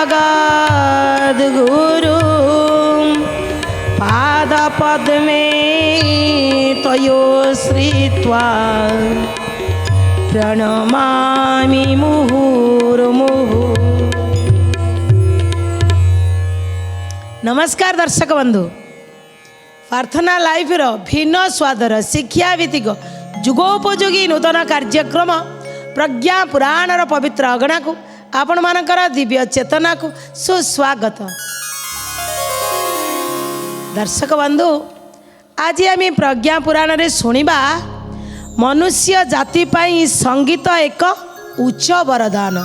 जगद्गुरु पादपद्मे तयो श्रित्वा प्रणमामि मुहुर्मुहुः। नमस्कार दर्शक बंधु, प्रार्थना लाइव भिन्न स्वादर शिक्षाभित्तिक जुगोपयोगी नूतन कार्यक्रम प्रज्ञा पुराण पवित्र अगणा को आपण मानकर दिव्य चेतना को सुस्वागत। दर्शक बंधु, आज आम प्रज्ञा पुराण रे सुनिबा मनुष्य जाति पाई संगीत एक उच्च वरदान।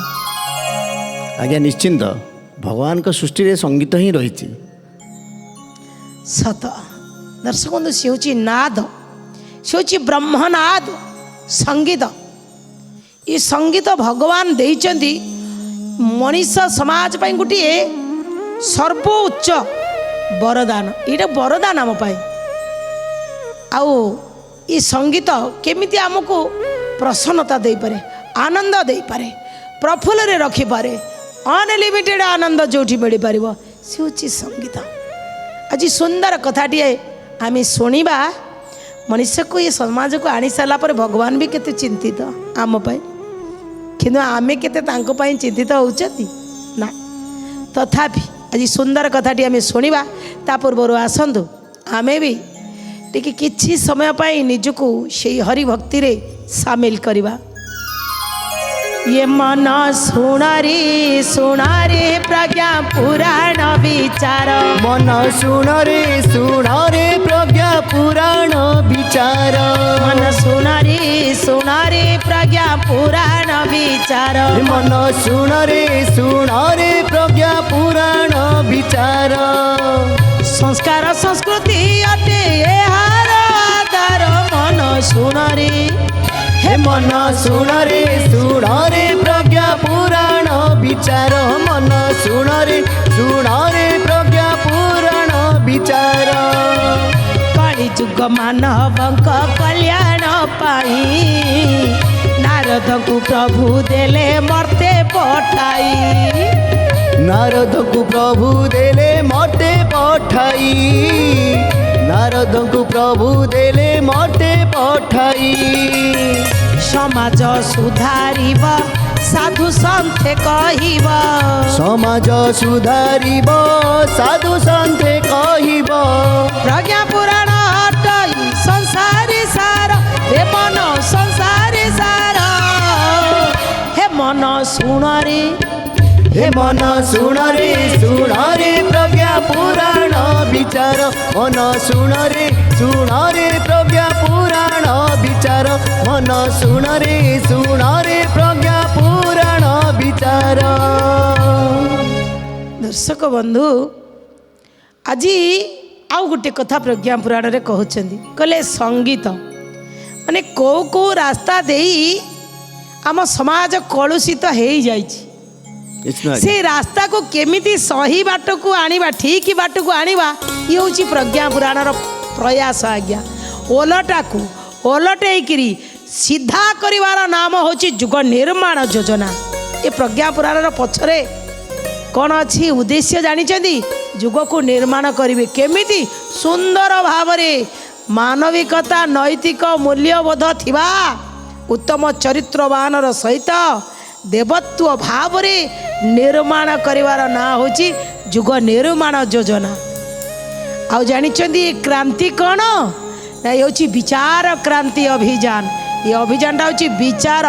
आज्ञा निश्चिंत भगवान का सृष्टि रे संगीत ही रही। सत दर्शक बंधु, सी हूँ नाद, सी हूँ ब्रह्मनाद संगीत। ये संगीत भगवान देइचंदी मनीष समाज पाई गोटे सर्वोच्च वरदान। ये वरदान आम पाई। आउ ये संगीत केमिति आमको प्रसन्नता दे पारे, आनंद दे पारे, प्रफुल्ल रे रखी पारे, अनलिमिटेड आनंद जोठी मिल पार से हूँ संगीत। आज सुंदर कथाटी आम शुणा। मनुष्य को ये समाज को आनी सारा पर भगवान भी केते चिंतित आम पाई, किंतु आमे केते तांको पाई चिंतित होउचती ना। तथापि आज सुंदर कथाटी आम शुणा। ता पूर्व आसतु आमे भी टिके किछि समय पाई निजको से हरि भक्ति रे सामिल करिबा। ये मन सुणारे प्रज्ञा पुराण विचार, मन सुणारे प्रज्ञा पुराण विचार, मन सुणारे प्रज्ञा पुराण विचार, मन सुणारे प्रज्ञा पुराण विचार। संस्कार संस्कृति अटे एहार आधार। मन सुणारे हे मन सुणारे प्रज्ञा पुराण विचार, मन सुणारे प्रज्ञा पुराण विचार। कलि जुग मानवक कल्याण पाई नारद को प्रभु देले मर्ते पठाई, नारद को प्रभु देले मर्ते पठाई, नारद को प्रभु देले मर्ते पठाई। समाज सुधारिब साधु संते कहिब, समाज सुधारिब साधु संते कहिब। प्रज्ञा पुराण हटई संसारी सार, हे मन संसारी सार। हे मन सुणरे, हे मन सुणारे प्रज्ञा पुराण विचार, मन सुणारे प्रज्ञा पुराण विचार, मन सुणारे प्रज्ञा पुराण विचार। दर्शक बंधु, आज आउ गोटे कथा प्रज्ञा पुराण रे कहउछंदी। कहले संगीत माने को रास्ता देई आम समाज कलुषित हो जाइछि, से रास्ता को केमिति सही बाट को आनिबा, ठीक बाट को आनिबा, ये हूँ प्रज्ञा पुराण प्रयास। आज्ञा ओलटा को ओलटेकरी सीधा करिवार नाम होची जुग निर्माण योजना। ये प्रज्ञा पुराण पछरे कौन अच्छी उद्देश्य जानिचंदी? जुग को निर्माण करिवे केमिति सुंदर भावरे, मानविकता नैतिक मूल्यबोध थिबा उत्तम चरित्रवानर सहित देवत्व भावरे निर्माण करिवार ना होची जुग निर्माण योजना। आउ जानिचंदी क्रांति कौन ना? ये होची विचार क्रांति अभियान। ये अभियानटा होची विचार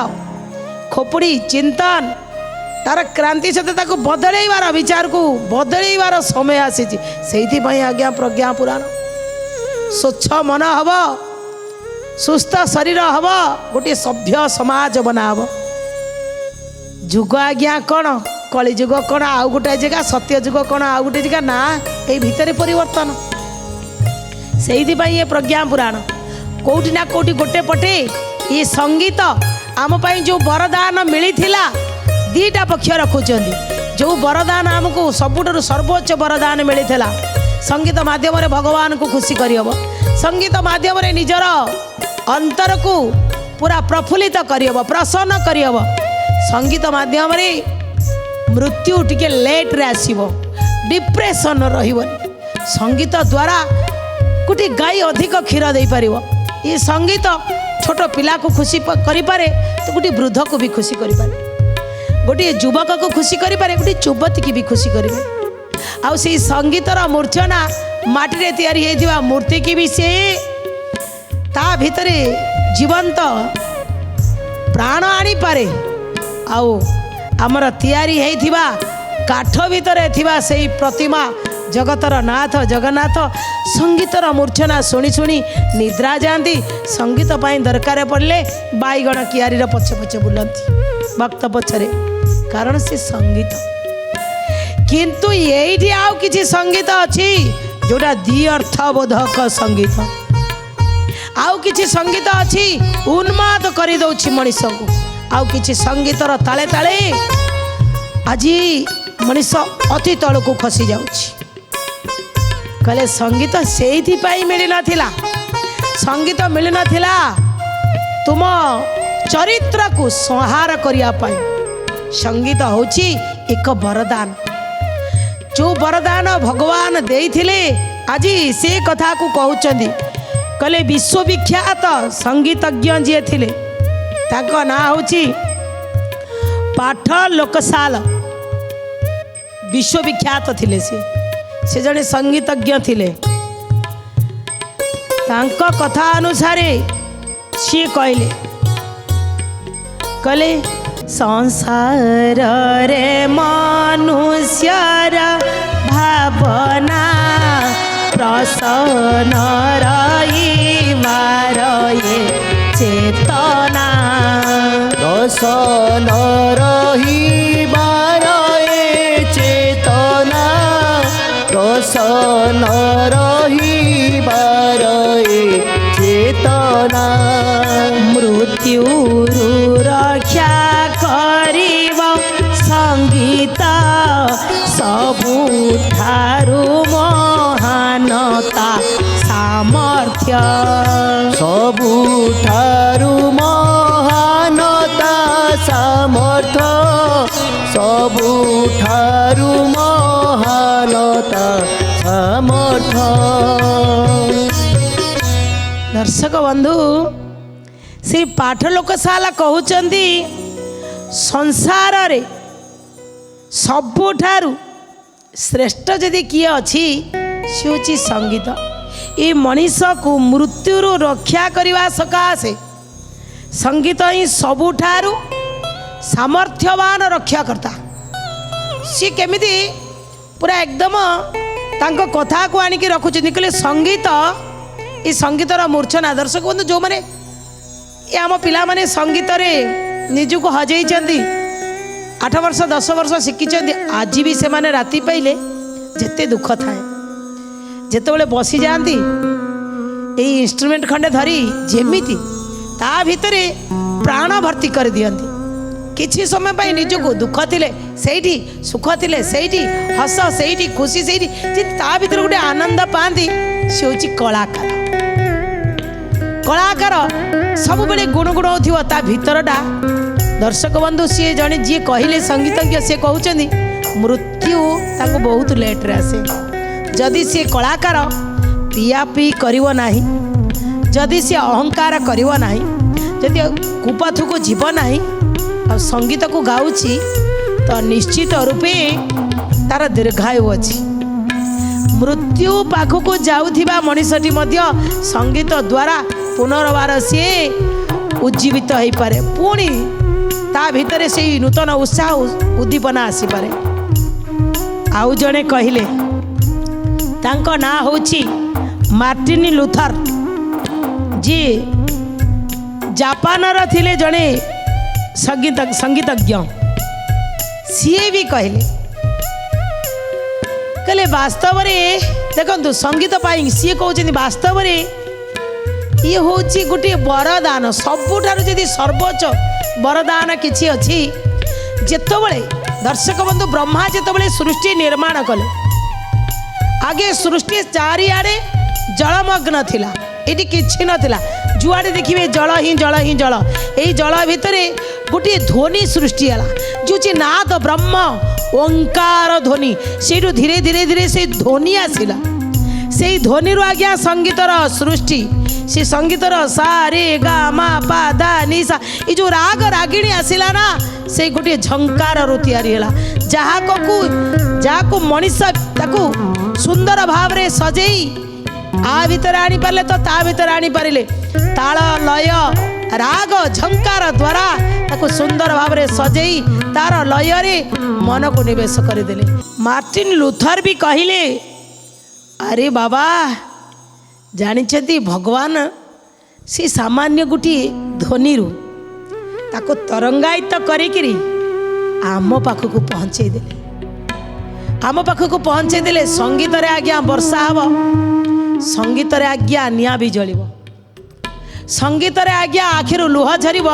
खोपड़ी चिंतन तार क्रांति सहित ताको बदलैबार, विचार को बदलैबार समय आसीची। सेहिथि पई आज्ञा प्रज्ञा पुराण। स्वच्छ मन हब, सुस्थ शरीर हब, गोटे सभ्य समाज बनाब। जुग आज्ञा कौन? कलि जुग कौन आउ गोटे जगह, सत्य जुग कौन आउ गोटे जगह ना। ये भितर परिवर्तन। से ये प्रज्ञा पुराण कोठी ना कोठी गोटे पटे ये संगीत आम पाई जो वरदान मिली दीटा पक्ष रखुंट। जो वरदान आमको सबुठ सर्वोच्च वरदान मिली संगीत माध्यम भगवान को खुशी करहब। संगीत माध्यम निजर अंतर को पूरा प्रफुल्लित करहब, प्रसन्न करहब। संगीत माध्यम मृत्यु टिके लेट्रे आसो डिप्रेशन रही संगीत द्वारा गोटे गाई अधिक क्षीर दे पार ये संगीत छोट पिला को खुशी करें तो गोटे वृद्ध को भी खुशी करें गोटे युवक को खुशी करें गोटे युवती की भी खुशी करें आउ से संगीतर मूर्छना माटी तैयारी होता मूर्ति की भी से ता भितर जीवंत प्राण आनी पारे आउ आमर तैयारी होइथिबा काठ भितर थिबा सेही प्रतिमा जगतर नाथ जगन्नाथ संगीतर मूर्छना शुणी शुणी निद्रा जाती संगीत पाई दरकार पड़े बाईगण कियारी पछे पछे बुलती भक्त पछरे कारण से संगीत किंतु यही आउ किछि संगीत अच्छी जोटा द्वि अर्थबोधक संगीत आउ किछि संगीत अच्छी उन्माद कर दौछि मनीष को आउ किछि संगीतर ताले ताले आज मनीष अति तल को खसी जाउछि कहले संगीत से मिल नाथिला संगीत मिल नाथिला तुम चरित्र को संहार करिया पाई संगीत होछि एक वरदान जो वरदान भगवान देइथिले आज से कथा को कहउचंदी कहले विश्वविख्यात संगीतज्ञ जी थिले ताको ना होछि पाठ लोकसाल विश्वविख्यात थिले से जड़े संगीतज्ञ थिले तांको कथा अनुसार सी कहले कहले संसार रे मनुष्यर भावना प्रसन्न रहिबार ये चेतना रसन रहिबार ए चेतना रसन रहिबार ए चेतना मृत्युरु रक्षा करिब संगीत सबुठारु महानता सामर्थ्य सबुठारु महानता सामर्थ्य सबुठारु महानता सामर्थ्य। दर्शक बंधु से पाठ लोकशाला कहउचंदी संसार रे सबुठारु श्रेष्ठ जदि किए अच्छी सी हूँ संगीत ये मनीष को मृत्युरु रक्षा करने सकाशे संगीत ही सबुठारु सामर्थ्यवान रक्षा करता सी केमिति पूरा एकदम तांको कथा को आनिकी रखुଛନ୍ତି कहले संगीत ये संगीतर मूर्छना दर्शक बंधु जो माने ये आम पिला माने संगीत रे निजको हजई 8 वर्ष 10 वर्ष शिखी आज भी से माने राति पाइले जेते दुख थाए जेते बसी जाती यही इंस्ट्रुमेंट खंडे धरी जेमिति ता भितरे प्राण भर्ती कर दियंती किछि समय पाई निजको दुख थिले सेठी सुख थिले सेठी हस सेठी खुशी सेठी जे ता भितर गोटे आनंद पाती से होची कलाकार कलाकार सब बेले गुणगुण होथिबो ता भितरटा दर्शक बंधु सी जड़े जी कहले संगीतज्ञ सी कहउचंदी मृत्यु ताको बहुत लेट रे आसे जदि सी कलाकार पिया पी करिवो नाही जदि सी अहंकार करिवो नाही जदि कुपथु को जीव नाही और संगीत को गाउची तो निश्चित रूपे तार दीर्घायु अछि मृत्यु पाखक जाउथिबा मनीषटी मध्य संगीत द्वारा पुनर्बार सी उज्जीवित हो पारे पुणी ता भितर से नूतन उत्साह उद्दीपना आसी पारे। आउ जड़े कहले तांको ना होची मार्टिन लूथर जी जापान थिले जड़े संगीतज्ञ सीए भी कहले वास्तव रे देखंतु संगीत पाई सी कहउछन्ती वास्तव रे ये होची गोटे वरदान सबुठारु जदि सर्वोच्च वरदान किछि अछि जेतबळे दर्शक बंधु ब्रह्मा जेतबळे सृष्टि निर्माण कले आगे सृष्टि चारिआडे जलमग्न थिला एटी किछि नथिला जुआडे देखिबे जल ही जल ही जल एई जल भितरे गोटे ध्वनि सृष्टि हला जुची नाद ब्रह्म ଓଙ୍କାର ଧ୍ୱନି ସେଇଠୁ ଧୀରେ ଧୀରେ ଧୀରେ ସେଇ ଧ୍ୱନି ଆସିଲା। ସେଇ ଧ୍ୱନିରୁ ଆଜ୍ଞା ସଙ୍ଗୀତର ସୃଷ୍ଟି। ସେ ସଙ୍ଗୀତର ସା ରେ ଗା ମା ପା ଦା ନି ସା ଏ ଯେଉଁ ରାଗ ରାଗିଣୀ ଆସିଲା ନା ସେଇ ଗୋଟିଏ ଝଙ୍କାରରୁ ତିଆରି ହେଲା। ଯାହାକୁ ମଣିଷ ତାକୁ ସୁନ୍ଦର ଭାବରେ ସଜେଇ ଆ ଭିତରେ ଆଣିପାରିଲେ ତ ତା ଭିତରେ ଆଣିପାରିଲେ। ତାଳ ଲୟ ରାଗ ଝଙ୍କାର ଦ୍ୱାରା ତାକୁ ସୁନ୍ଦର ଭାବରେ ସଜେଇ ତାର ଲୟରେ ମନକୁ ନିବେଶ କରିଦେଲେ। ମାର୍ଟିନ ଲୁଥର ବି କହିଲେ, ଆରେ ବାବା ଜାଣିଛନ୍ତି ଭଗବାନ ସେ ସାମାନ୍ୟ ଗୋଟିଏ ଧ୍ୱନିରୁ ତାକୁ ତରଙ୍ଗାୟିତ କରିକିରି ଆମ ପାଖକୁ ପହଞ୍ଚେଇ ଦେଲେ। ଆମ ପାଖକୁ ପହଞ୍ଚେଇ ଦେଲେ। ସଙ୍ଗୀତରେ ଆଜ୍ଞା ବର୍ଷା ହେବ, ସଙ୍ଗୀତରେ ଆଜ୍ଞା ନିଆଁ ବି ଜଳିବ, ସଙ୍ଗୀତରେ ଆଜ୍ଞା ଆଖିରୁ ଲୁହ ଝରିବ,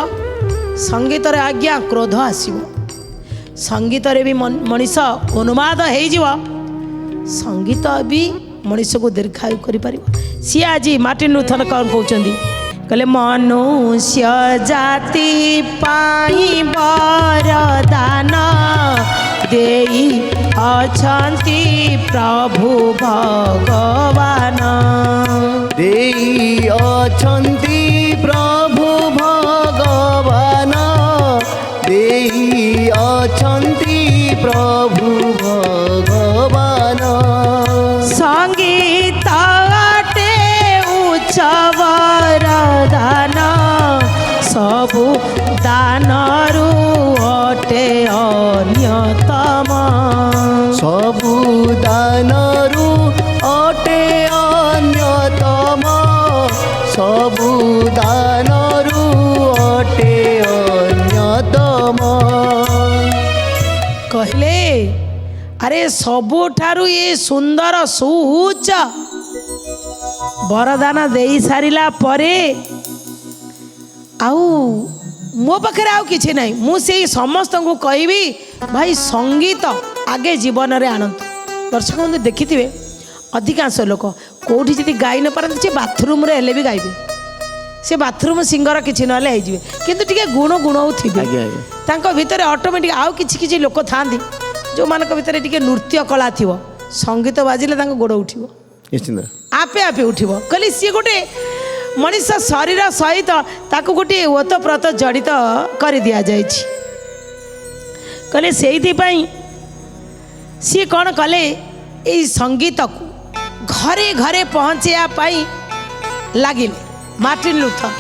ସଙ୍ଗୀତରେ ଆଜ୍ଞା କ୍ରୋଧ ଆସିବ, ସଙ୍ଗୀତରେ ବି ମଣିଷ ଉନ୍ମାଦ ହେଇଯିବ, ସଙ୍ଗୀତ ବି ମଣିଷକୁ ଦୀର୍ଘାୟୁ କରିପାରିବ। ସିଏ ଆଜି ମାର୍ଟିନ ଲୁଥର କ'ଣ କହୁଛନ୍ତି କହିଲେ, ମନୁଷ୍ୟ ଜାତି ପାଇଁ ବରଦାନ ଦେଇ ଅଛନ୍ତି ପ୍ରଭୁ ଭଗବାନ। ଦେଇ ଅଛନ୍ତି ପ୍ରଭୁ ଭଗବାନ, ଦେଇ ଅଛନ୍ତି ପ୍ରଭୁ ଭଗବାନ। ସଙ୍ଗୀତ ଅଟେ ଉଚ୍ଚବର ଦାନ, ସବୁ ଦାନରୁ ଅଟେ ଅନ୍ୟତମ। ସବୁ ଦାନରୁ ଅଟେ ଅନ୍ୟତମ, ସବୁ ଦାନରୁ ଅଟେ ଅନ୍ୟତମ। କହିଲେ ଆରେ ସବୁଠାରୁ ଏ ସୁନ୍ଦର ସୁଉଚ୍ଚ ବରଦାନ ଦେଇ ସାରିଲା ପରେ ଆଉ ମୋ ପାଖରେ ଆଉ କିଛି ନାହିଁ। ମୁଁ ସେଇ ସମସ୍ତଙ୍କୁ କହିବି ଭାଇ ସଙ୍ଗୀତ ଆଗେ ଜୀବନରେ ଆଣନ୍ତୁ। ଦର୍ଶକ ବନ୍ଧୁ ଦେଖିଥିବେ ଅଧିକାଂଶ ଲୋକ କେଉଁଠି ଯଦି ଗାଇ ନ ପାରନ୍ତି ସେ ବାଥରୁମ୍ରେ ହେଲେ ବି ଗାଇବେ। ସେ ବାଥରୁମ୍ ସିଙ୍ଗର କିଛି ନହେଲେ ହେଇଯିବେ, କିନ୍ତୁ ଟିକେ ଗୁଣଉଥିବେ। ତାଙ୍କ ଭିତରେ ଅଟୋମେଟିକ୍ ଆଉ କିଛି କିଛି ଲୋକ ଥାଆନ୍ତି ଯେଉଁମାନଙ୍କ ଭିତରେ ଟିକେ ନୃତ୍ୟ କଳା ଥିବ, ସଙ୍ଗୀତ ବାଜିଲେ ତାଙ୍କ ଗୋଡ଼ ଉଠିବ, ନିଶ୍ଚିନ୍ତ ଆପେ ଆପେ ଉଠିବ। କହିଲେ ସିଏ ଗୋଟେ ମଣିଷ ଶରୀର ସହିତ ତାକୁ ଗୋଟିଏ ଓତପ୍ରୋତ ଜଡ଼ିତ କରିଦିଆଯାଇଛି। କହିଲେ ସେଇଥିପାଇଁ ସିଏ କ'ଣ କଲେ, ଏଇ ସଙ୍ଗୀତକୁ ଘରେ ଘରେ ପହଞ୍ଚାଇବା ପାଇଁ ଲାଗିଲେ। ମାର୍ଟିନ ଲୁଥର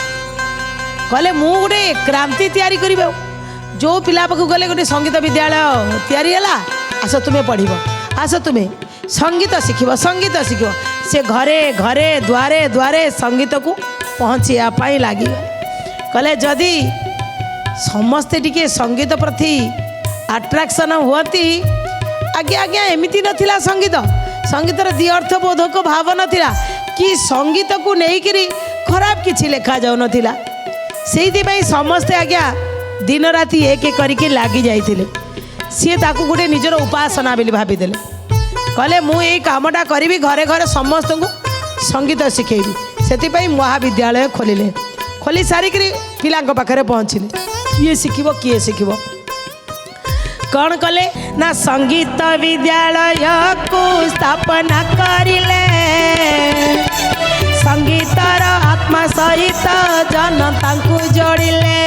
କହିଲେ ମୁଁ ଗୋଟେ କ୍ରାନ୍ତି ତିଆରି କରିବି। ଯେଉଁ ପିଲା ପାଖକୁ ଗଲେ ଗୋଟେ ସଙ୍ଗୀତ ବିଦ୍ୟାଳୟ ତିଆରି ହେଲା, ଆସ ତୁମେ ପଢ଼ିବ, ଆସ ତୁମେ ସଙ୍ଗୀତ ଶିଖିବ, ସଙ୍ଗୀତ ଶିଖିବ। ସେ ଘରେ ଘରେ ଦ୍ୱାରେ ଦ୍ୱାରେ ସଙ୍ଗୀତକୁ ପହଞ୍ଚିବା ପାଇଁ ଲାଗିଗଲେ। କହିଲେ ଯଦି ସମସ୍ତେ ଟିକେ ସଙ୍ଗୀତ ପ୍ରତି ଆଟ୍ରାକ୍ସନ୍ ହୁଅନ୍ତି। ଆଜ୍ଞା ଏମିତି ନଥିଲା ସଙ୍ଗୀତ, ସଙ୍ଗୀତର ଦୁଇ ଅର୍ଥବୋଧକ ଭାବ ନଥିଲା କି ସଙ୍ଗୀତକୁ ନେଇକିରି ଖରାପ କିଛି ଲେଖାଯାଉନଥିଲା। ସେଇଥିପାଇଁ ସମସ୍ତେ ଆଜ୍ଞା ଦିନ ରାତି ଏକ କରିକି ଲାଗି ଯାଇଥିଲେ। ସିଏ ତାକୁ ଗୋଟେ ନିଜର ଉପାସନା ବୋଲି ଭାବିଦେଲେ। କହିଲେ ମୁଁ ଏଇ କାମଟା କରିବି, ଘରେ ଘରେ ସମସ୍ତଙ୍କୁ ସଙ୍ଗୀତ ଶିଖେଇବି। ସେଥିପାଇଁ ମହାବିଦ୍ୟାଳୟ ଖୋଲିଲେ। ଖୋଲି ସାରିକିରି ପିଲାଙ୍କ ପାଖରେ ପହଞ୍ଚିଲେ। କିଏ ଶିଖିବ କ'ଣ କଲେ ନା ସଙ୍ଗୀତ ବିଦ୍ୟାଳୟକୁ ସ୍ଥାପନା କରିଲେ। ସଙ୍ଗୀତର ଆତ୍ମା ସହିତ ଜନତାଙ୍କୁ ଯୋଡ଼ିଲେ।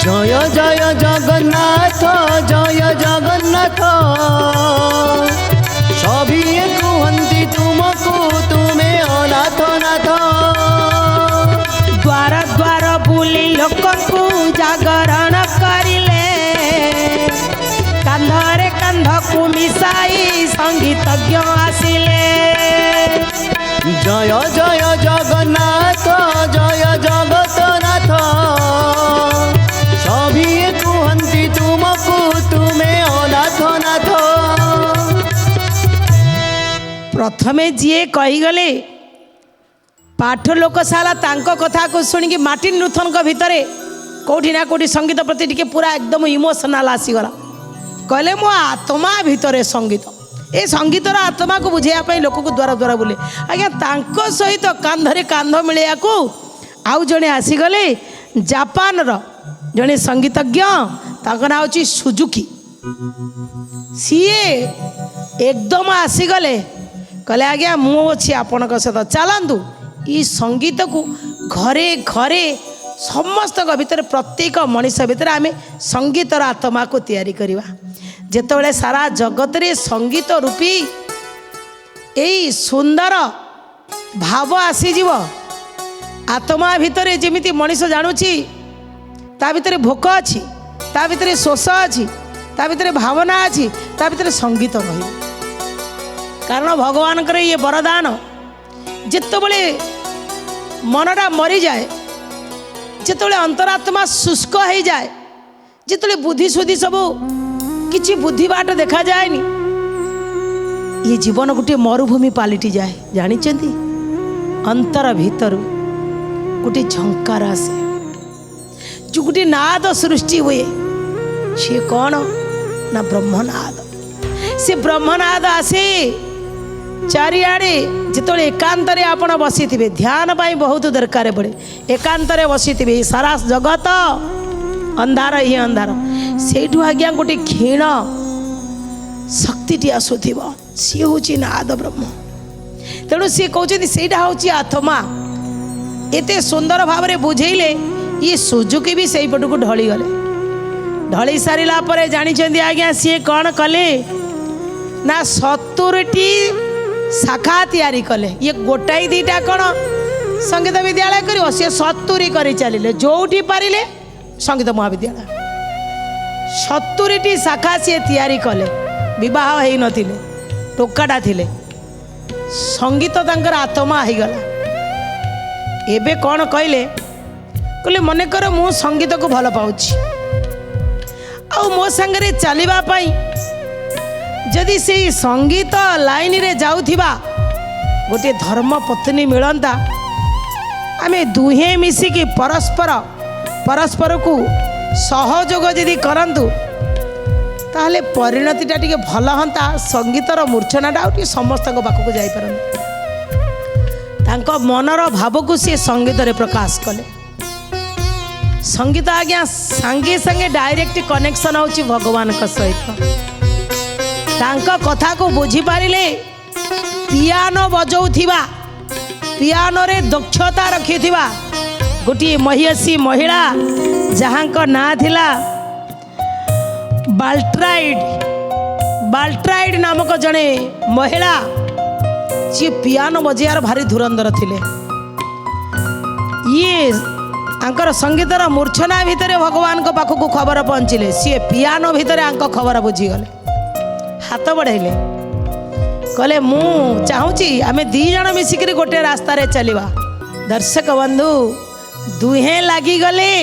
ଜୟ ଜୟ ଜଗନ୍ନାଥ, ଜୟ ଜଗନ୍ନାଥ, ସଭିଏ କୁହନ୍ତି ତୁମକୁ ତୁମେ ଅନାଥ ନାଥ। ଦ୍ୱାର ଦ୍ୱାର ବୁଲି ଲୋକଙ୍କୁ ଜାଗରଣ କରିଲେ। କାନ୍ଧରେ କାନ୍ଧକୁ ମିଶାଇ ସଙ୍ଗୀତଜ୍ଞ ଆସିଲେ। ଜୟ ଜୟ ଜଗନ୍ନାଥ, ଜୟ ଜଗତନାଥ, ସଭିଏ କୁହନ୍ତି ତୁମକୁ ତୁମେ ଅନାଥ ନାଥ। ପ୍ରଥମେ ଯିଏ କହିଗଲେ ପାଠ ଲୋକଶାଳା, ତାଙ୍କ କଥାକୁ ଶୁଣିକି ମାର୍ଟିନ ଲୁଥରଙ୍କ ଭିତରେ କେଉଁଠି ନା କେଉଁଠି ସଙ୍ଗୀତ ପ୍ରତି ଟିକେ ପୁରା ଏକଦମ ଇମୋସନାଲ୍ ଆସିଗଲା। କହିଲେ ମୋ ଆତ୍ମା ଭିତରେ ସଙ୍ଗୀତ, ଏ ସଙ୍ଗୀତର ଆତ୍ମାକୁ ବୁଝେଇବା ପାଇଁ ଲୋକକୁ ଦ୍ୱାର ଦ୍ୱାର ବୁଲେ। ଆଜ୍ଞା ତାଙ୍କ ସହିତ କାନ୍ଧରେ କାନ୍ଧ ମିଳେଇବାକୁ ଆଉ ଜଣେ ଆସିଗଲେ, ଜାପାନର ଜଣେ ସଙ୍ଗୀତଜ୍ଞ, ତାଙ୍କ ନାଁ ହେଉଛି ସୁଜୁକି। ସିଏ ଏକଦମ ଆସିଗଲେ, କହିଲେ ଆଜ୍ଞା ମୁଁ ଅଛି ଆପଣଙ୍କ ସହିତ, ଚାଲନ୍ତୁ ଏ ସଙ୍ଗୀତକୁ ଘରେ ଘରେ ସମସ୍ତଙ୍କ ଭିତରେ, ପ୍ରତ୍ୟେକ ମଣିଷ ଭିତରେ ଆମେ ସଙ୍ଗୀତର ଆତ୍ମାକୁ ତିଆରି କରିବା। ଯେତେବେଳେ ସାରା ଜଗତରେ ସଙ୍ଗୀତ ରୂପୀ ଏଇ ସୁନ୍ଦର ଭାବ ଆସିଯିବ, ଆତ୍ମା ଭିତରେ ଯେମିତି ମଣିଷ ଜାଣୁଛି ତା ଭିତରେ ଭୋକ ଅଛି, ତା ଭିତରେ ଶୋଷ ଅଛି, ତା ଭିତରେ ଭାବନା ଅଛି, ତା ଭିତରେ ସଙ୍ଗୀତ ରହିବ। କାରଣ ଭଗବାନଙ୍କର ଇଏ ବରଦାନ, ଯେତେବେଳେ ମନଟା ମରିଯାଏ, ଯେତେବେଳେ ଅନ୍ତରାତ୍ମା ଶୁଷ୍କ ହେଇଯାଏ, ଯେତେବେଳେ ବୁଦ୍ଧି ସୁଦ୍ଧି ସବୁ କିଛି ବୁଦ୍ଧି ବାଟ ଦେଖାଯାଏନି, ଇଏ ଜୀବନ ଗୋଟିଏ ମରୁଭୂମି ପାଲିଟି ଯାଏ। ଜାଣିଛନ୍ତି, ଅନ୍ତର ଭିତରୁ ଗୋଟିଏ ଝଙ୍କାର ଆସେ, ଯେଉଁ ଗୋଟିଏ ନାଦ ସୃଷ୍ଟି ହୁଏ। ସିଏ କ'ଣ ନା ବ୍ରହ୍ମନାଦ। ସେ ବ୍ରହ୍ମନାଦ ଆସେ ଚାରିଆଡ଼େ। ଯେତେବେଳେ ଏକାନ୍ତରେ ଆପଣ ବସିଥିବେ, ଧ୍ୟାନ ପାଇଁ ବହୁତ ଦରକାର ପଡ଼େ, ଏକାନ୍ତରେ ବସିଥିବେ, ସାରା ଜଗତ ଅନ୍ଧାର ହିଁ ଅନ୍ଧାର, ସେଇଠୁ ଆଜ୍ଞା ଗୋଟିଏ କ୍ଷୀଣ ଶକ୍ତିଟି ଆସୁଥିବ, ସିଏ ହେଉଛି ନାଦ ବ୍ରହ୍ମ। ତେଣୁ ସିଏ କହୁଛନ୍ତି ସେଇଟା ହେଉଛି ଆତ୍ମା। ଏତେ ସୁନ୍ଦର ଭାବରେ ବୁଝେଇଲେ, ଇଏ ସୁଜୁକି ବି ସେଇପଟକୁ ଢଳିଗଲେ। ଢଳି ସାରିଲା ପରେ ଜାଣିଛନ୍ତି ଆଜ୍ଞା ସିଏ କ'ଣ କଲେ ନା 70ଟି ଶାଖା ତିଆରି କଲେ। ଇଏ ଗୋଟାଏ ଦୁଇଟା କ'ଣ ସଙ୍ଗୀତ ବିଦ୍ୟାଳୟ କରିବ, ସିଏ 70 କରି ଚାଲିଲେ। ଯେଉଁଠି ପାରିଲେ ସଙ୍ଗୀତ ମହାବିଦ୍ୟାଳୟ, 70ଟି ଶାଖା ସିଏ ତିଆରି କଲେ। ବିବାହ ହେଇନଥିଲେ, ଟୋକାଟା ଥିଲେ, ସଙ୍ଗୀତ ତାଙ୍କର ଆତ୍ମା ହେଇଗଲା। ଏବେ କ'ଣ କହିଲେ, କହିଲେ ମନେକର ମୁଁ ସଙ୍ଗୀତକୁ ଭଲ ପାଉଛି, ଆଉ ମୋ ସାଙ୍ଗରେ ଚାଲିବା ପାଇଁ ଯଦି ସେଇ ସଙ୍ଗୀତ ଲାଇନରେ ଯାଉଥିବା ଗୋଟିଏ ଧର୍ମ ପତ୍ନୀ ମିଳନ୍ତା, ଆମେ ଦୁହେଁ ମିଶିକି ପରସ୍ପରକୁ ସହଯୋଗ ଯଦି କରନ୍ତୁ, ତାହେଲେ ପରିଣତିଟା ଟିକେ ଭଲ ହୁଅନ୍ତା। ସଙ୍ଗୀତର ମୂର୍ଚ୍ଛନାଟା ଆଉ ଟିକେ ସମସ୍ତଙ୍କ ପାଖକୁ ଯାଇପାରନ୍ତା। ତାଙ୍କ ମନର ଭାବକୁ ସେ ସଙ୍ଗୀତରେ ପ୍ରକାଶ କଲେ। ସଙ୍ଗୀତ ଆଜ୍ଞା ସାଙ୍ଗେ ସାଙ୍ଗେ ଡାଇରେକ୍ଟ କନେକ୍ସନ୍ ହେଉଛି ଭଗବାନଙ୍କ ସହିତ। ତାଙ୍କ କଥାକୁ ବୁଝିପାରିଲେ, ପିଆନୋ ବଜାଉଥିବା, ପିଆନୋରେ ଦକ୍ଷତା ରଖିଥିବା ଗୋଟିଏ ମହିୟସୀ ମହିଳା, ଯାହାଙ୍କ ନାଁ ଥିଲା ବାଲ୍ଟ୍ରାଇଡ୍ ନାମକ ଜଣେ ମହିଳା, ଯିଏ ପିଆନୋ ବଜାଇବାର ଭାରି ଧୁରନ୍ଧର ଥିଲେ। ଇଏ ତାଙ୍କର ସଙ୍ଗୀତର ମୂର୍ଚ୍ଛନା ଭିତରେ ଭଗବାନଙ୍କ ପାଖକୁ ଖବର ପହଞ୍ଚିଲେ। ସିଏ ପିଆନୋ ଭିତରେ ଆଙ୍କ ଖବର ବୁଝିଗଲେ, ହାତ ବଢ଼େଇଲେ, କହିଲେ ମୁଁ ଚାହୁଁଛି ଆମେ 2 ଜଣ ମିଶିକିରି ଗୋଟିଏ ରାସ୍ତାରେ ଚାଲିବା। ଦର୍ଶକ ବନ୍ଧୁ, ଦୁହେଁ ଲାଗିଗଲେ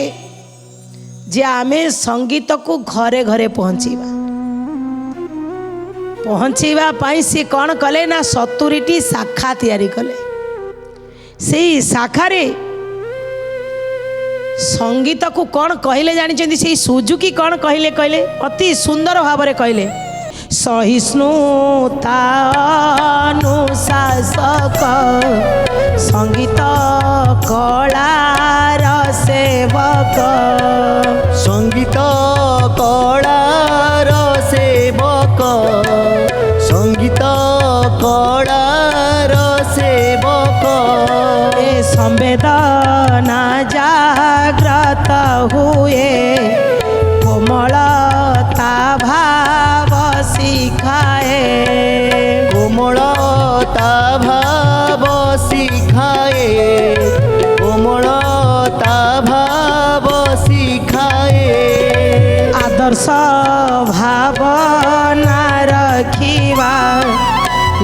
ଯେ ଆମେ ସଙ୍ଗୀତକୁ ଘରେ ଘରେ ପହଞ୍ଚେଇବା ପାଇଁ ସେ କ'ଣ କଲେ ନା 70ଟି ଶାଖା ତିଆରି କଲେ। ସେଇ ଶାଖାରେ ସଙ୍ଗୀତକୁ କ'ଣ କହିଲେ ଜାଣିଛନ୍ତି? ସେଇ ସୁଜୁକି କ'ଣ କହିଲେ ଅତି ସୁନ୍ଦର ଭାବରେ କହିଲେ, ସହିଷ୍ଣୁତା ଅନୁଶାସକ ସଙ୍ଗୀତ କଳାର ସେବକ, ସଙ୍ଗୀତ କଳାର ସେବକ, ସଙ୍ଗୀତ କଳାର ସେବକ, ଏ ସମ୍ବେଦନା ଜାଗ୍ରତ ହୁଏ, କୋମଳତା ଭାବ ଶିଖାଏ, କୋମଳତା ଭାବ ଶିଖାଏ, କୋମଳତା ଭାବ ଶିଖାଏ, ଆଦର୍ଶ ଭାବନା ରଖିବା,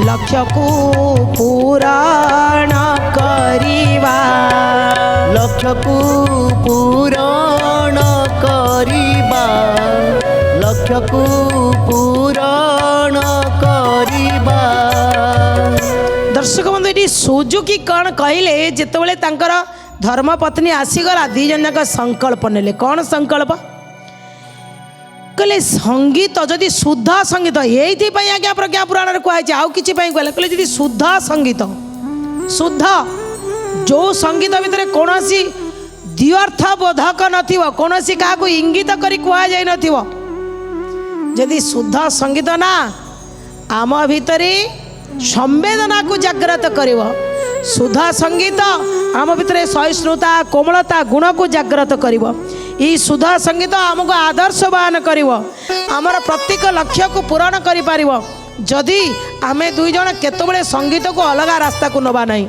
ଲକ୍ଷ୍ୟକୁ ପୂରଣ କରିବା, ଲକ୍ଷ୍ୟକୁ ପୂରଣ କରିବା, ଲକ୍ଷ୍ୟକୁ ପୂରଣ କରିବା। ଦର୍ଶକ ବନ୍ଧୁ, ଏଠି ସୁଜୁକି କ'ଣ କହିଲେ? ଯେତେବେଳେ ତାଙ୍କର ଧର୍ମପତ୍ନୀ ଆସିଗଲା, 2 ଜଣ ଯାକ ସଂକଳ୍ପ ନେଲେ। କ'ଣ ସଂକଳ୍ପ? କହିଲେ ସଙ୍ଗୀତ ଯଦି ଶୁଦ୍ଧ ସଙ୍ଗୀତ, ଏଇଥିପାଇଁ ଆଜ୍ଞା ପ୍ରଜ୍ଞା ପୁରାଣରେ କୁହାଯାଇଛି, ଆଉ କିଛି ପାଇଁ କହିଲେ, କହିଲେ ଯଦି ଶୁଦ୍ଧ ସଙ୍ଗୀତ, ଶୁଦ୍ଧ ଯେଉଁ ସଙ୍ଗୀତ ଭିତରେ କୌଣସି ଦ୍ୱିଅର୍ଥ ବୋଧକ ନଥିବ, କୌଣସି କାହାକୁ ଇଙ୍ଗିତ କରି କୁହାଯାଇ ନଥିବ, जदि शुद्ध संगीत ना आम भितरे संवेदना को जागृत करिव। शुद्ध संगीत आम भितरे सहिष्णुता कोमलता गुण को जागृत करिव। ई शुद्ध संगीत आमको आदर्शवान करिव, आमर प्रत्येक लक्ष्य को पूरण करि पारिव। जदि आमे दुई जण केतबेले संगीत को अलग रास्ता को नबा नहीं,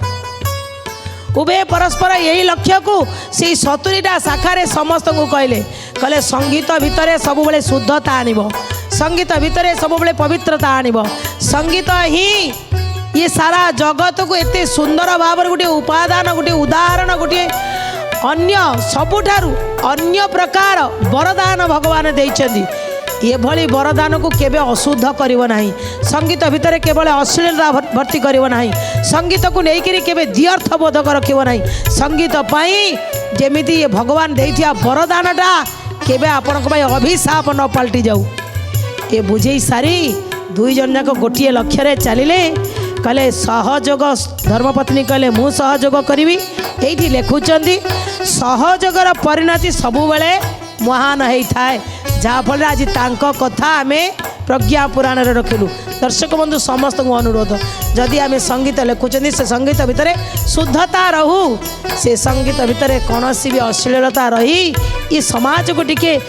उभय परस्पर यही लक्ष्य को से 70टा शाखारे समस्त को कहले संगीत भितर सबुबले शुद्धता आनिब, संगीत भितर सबुबले पवित्रता आनिब। संगीत ही ये सारा जगत को एते सुंदर भाव गोटे उपादान गोटे उदाहरण गोटे अन्य सबुठारु अन्य प्रकार वरदान भगवान देइछन्ति। ये भली वरदान को केबे अशुद्ध करिवो नाही। संगीत भितर केवल अश्लीलता भर्ती करिवो नाही। संगीत को लेकिन केबे द्व्यर्थ बोधक रखिवो नाही। संगीत पाई जेमिति ये भगवान देइथिया वरदानटा केबे आपनक भाई अभिशाप न पलटि जाऊ। ये बुझे सारी दुई जन जाक गोटे लक्ष्य रे चलिले। कहले सहयोग धर्मपत्नी कहले मु सहयोग करी। ये लिखुंट सहयोगर परिणति सबुबले महान होता है, जहाँफल आज तांको कथा आम प्रज्ञा पुराण रखिलु। दर्शक बंधु समस्त को अनुरोध, जदि आम संगीत लिखुं से संगीत भितर शुद्धता रहू, से संगीत भितर कौन भी अश्लीलता रही ये समाज को टिके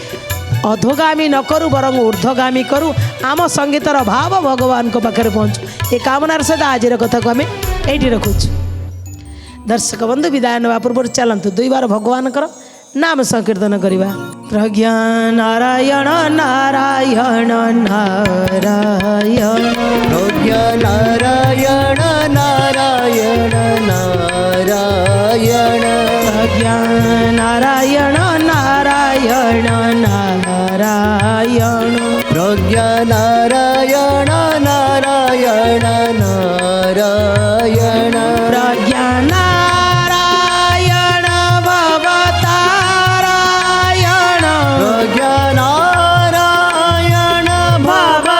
अधोगामी न करू बरं ऊर्ध्वगामी करू। आम संगीतर भाव भगवान को पाखे पहुँचू। ये कामनार सहित आज कथा को आम ये रखुचु। दर्शक बंधु विदाय नवा पूर्व चलतु दुई बार भगवान नाम संकीर्तन करवा। प्रज्ञा नारायण नारायण नारायण, प्रज्ञा नारायण नारायण नारायण, प्रज्ञा नारायण नारायण नारायण, प्रज्ञा नारायण नारायण नारायण, प्रज्ञा नारायण भवतारायण, प्रज्ञा नारायण भवतारायण,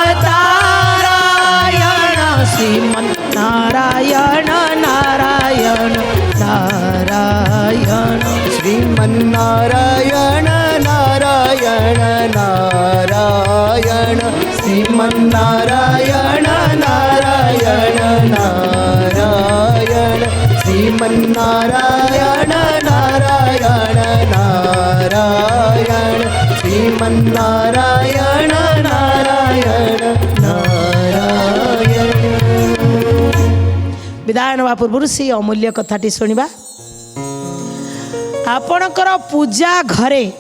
श्रीमन्नारायण नारायण नारायण, श्रीमन्नारायण नारायण नारायण, श्रीमन्नारायण नारायण नारायण, श्रीमन्नारायण नारायण नारायण, श्रीमन्नारायण नारायण नारायण। विदाय नवा पूर्व से अमूल्य कथाटी शुणा। आपणकर पूजा घरे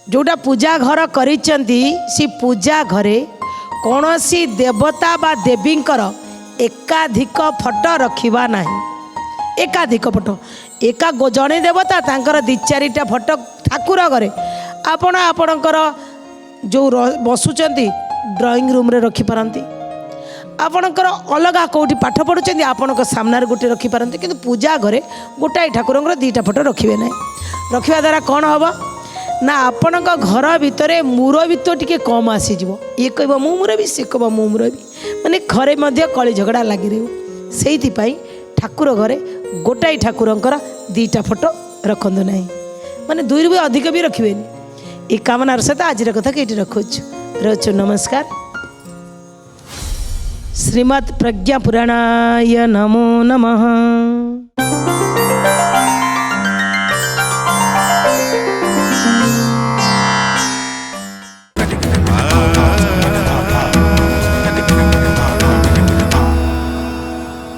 जोटा पूजा घर करिचंती सी पूजा घरे कौनसी देवता बा देवींकर एकाधिक फोटो रखिबा नहीं। एकाधिक फोटो एका जड़े देवता तांकर 2-4टा फोटो ठाकुर घरे आपण आपणकर जो बसुचंती ड्राइंग रूम रे रखी पारंती। आपणकर अलग कौटी पाठ पढ़ुं आपणक सामने गोटे रखिपारती, किंतु पूजा घरे गोटाए ठाकुर 2टा फोटो रखिए ना। रखा द्वारा कौन हम ना आपण घर भितर मुरबी टी कम आसीज। ये कह मु मुरबी, सी कह मु मुरबी, माने घरे मध्य कली झगड़ा लगी रही। से ठाकुर घरे गोटाए ठाकुरंकर 2टा फोटो रखु ना, माने 2 रू अधिक भी रखिए। ये कामनार सहित आज कथा कि रखुचु रोचु। नमस्कार। श्रीमद् प्रज्ञा पुराणाय नमो नमः।